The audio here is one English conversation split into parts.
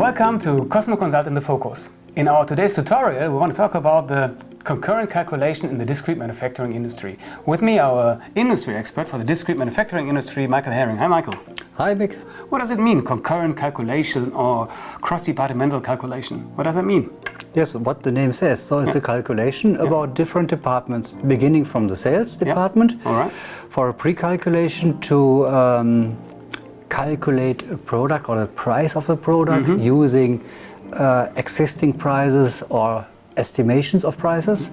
Welcome to Cosmo Consult in the Focus. In our today's tutorial, we want to talk about the concurrent calculation in the discrete manufacturing industry. With me, our industry expert for the discrete manufacturing industry, Michael Herring. Hi, Michael. Hi, Mick. What does it mean, concurrent calculation or cross-departmental calculation? What does that mean? Yes, what the name says. So it's a calculation about different departments, beginning from the sales department. All right. For a pre-calculation to calculate a product or the price of the product using existing prices or estimations of prices.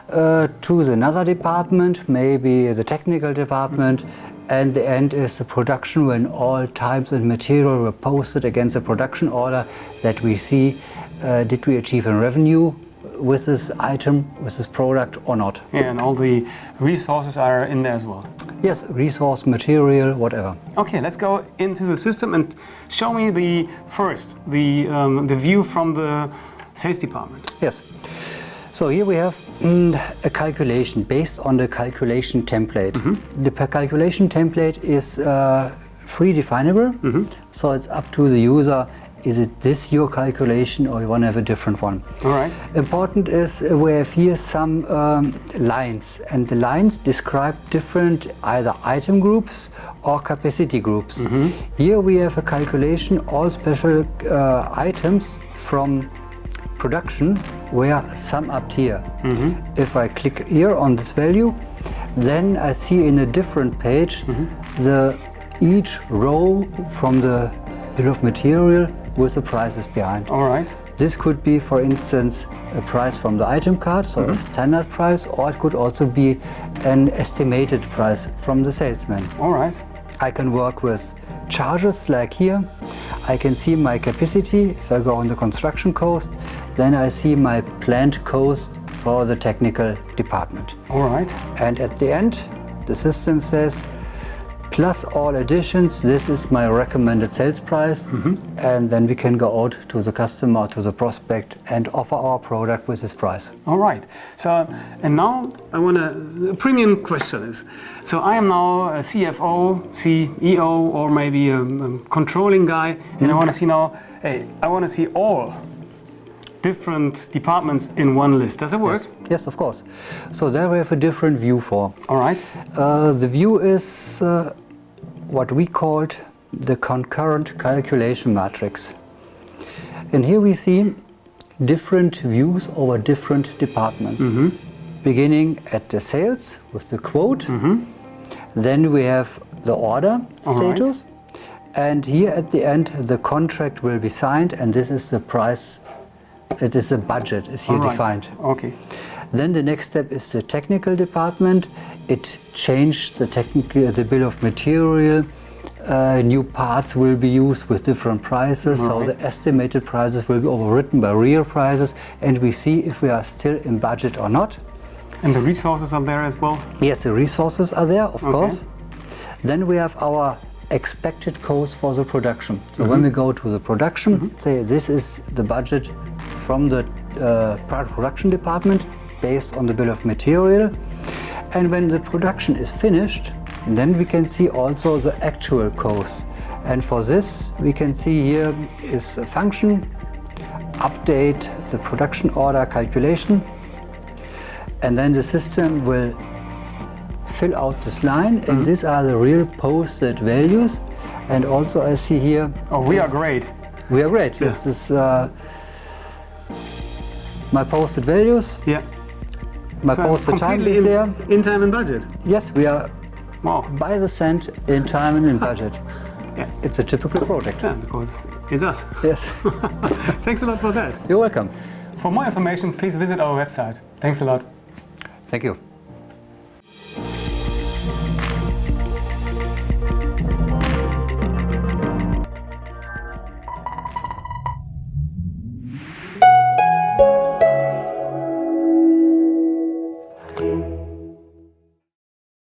To another department, maybe the technical department, and the end is the production, when all types and material were posted against a production order that we see, did we achieve a revenue with this item, with this product or not. Yeah, and all the resources are in there as well. Yes, resource, material, whatever. Okay, let's go into the system and show me the view from the sales department. Yes. So here we have a calculation based on the calculation template. The calculation template is free definable, so it's up to the user. Is it this your calculation, or you want to have a different one? All right. Important is we have here some lines, and the lines describe different either item groups or capacity groups. Here we have a calculation, all special items from production were sum up here. If I click here on this value, then I see in a different page each row from the bill of material with the prices behind. All right. This could be, for instance, a price from the item card, so a standard price, or it could also be an estimated price from the salesman. All right. I can work with charges like here. I can see my capacity. If I go on the construction cost, then I see my planned cost for the technical department. All right. And at the end, the system says, plus all additions, this is my recommended sales price. And then we can go out to the customer, to the prospect, and offer our product with this price. All right. So, and now I want a premium question is, so I am now a CFO, CEO, or maybe a controlling guy, and I want to see now, hey, I want to see all different departments in one list. Does it work? Yes, of course. So there we have a different view for. All right. The view is what we called the concurrent calculation matrix. And here we see different views over different departments. Beginning at the sales with the quote. Then we have the order status. And here at the end, the contract will be signed, and this is the price. It is the budget is here defined. Okay. Then the next step is the technical department. It changed the bill of material. New parts will be used with different prices. So the estimated prices will be overwritten by real prices, and we see if we are still in budget or not. And the resources are there as well? Yes, the resources are there, of course. Then we have our expected cost for the production. So when we go to the production, say this is the budget from the production department based on the bill of material. And when the production is finished, then we can see also the actual cost. And for this, we can see here is a function, update the production order calculation. And then the system will fill out this line, and these are the real posted values. And also I see here... Oh, we are great. We are great. Yeah. This is my posted values. Yeah. My posted time is there. In time and budget. Yes, we are by the cent in time and in budget. Yeah. It's a typical project. Yeah, because it's us. Yes. Thanks a lot for that. You're welcome. For more information, please visit our website. Thanks a lot. Thank you.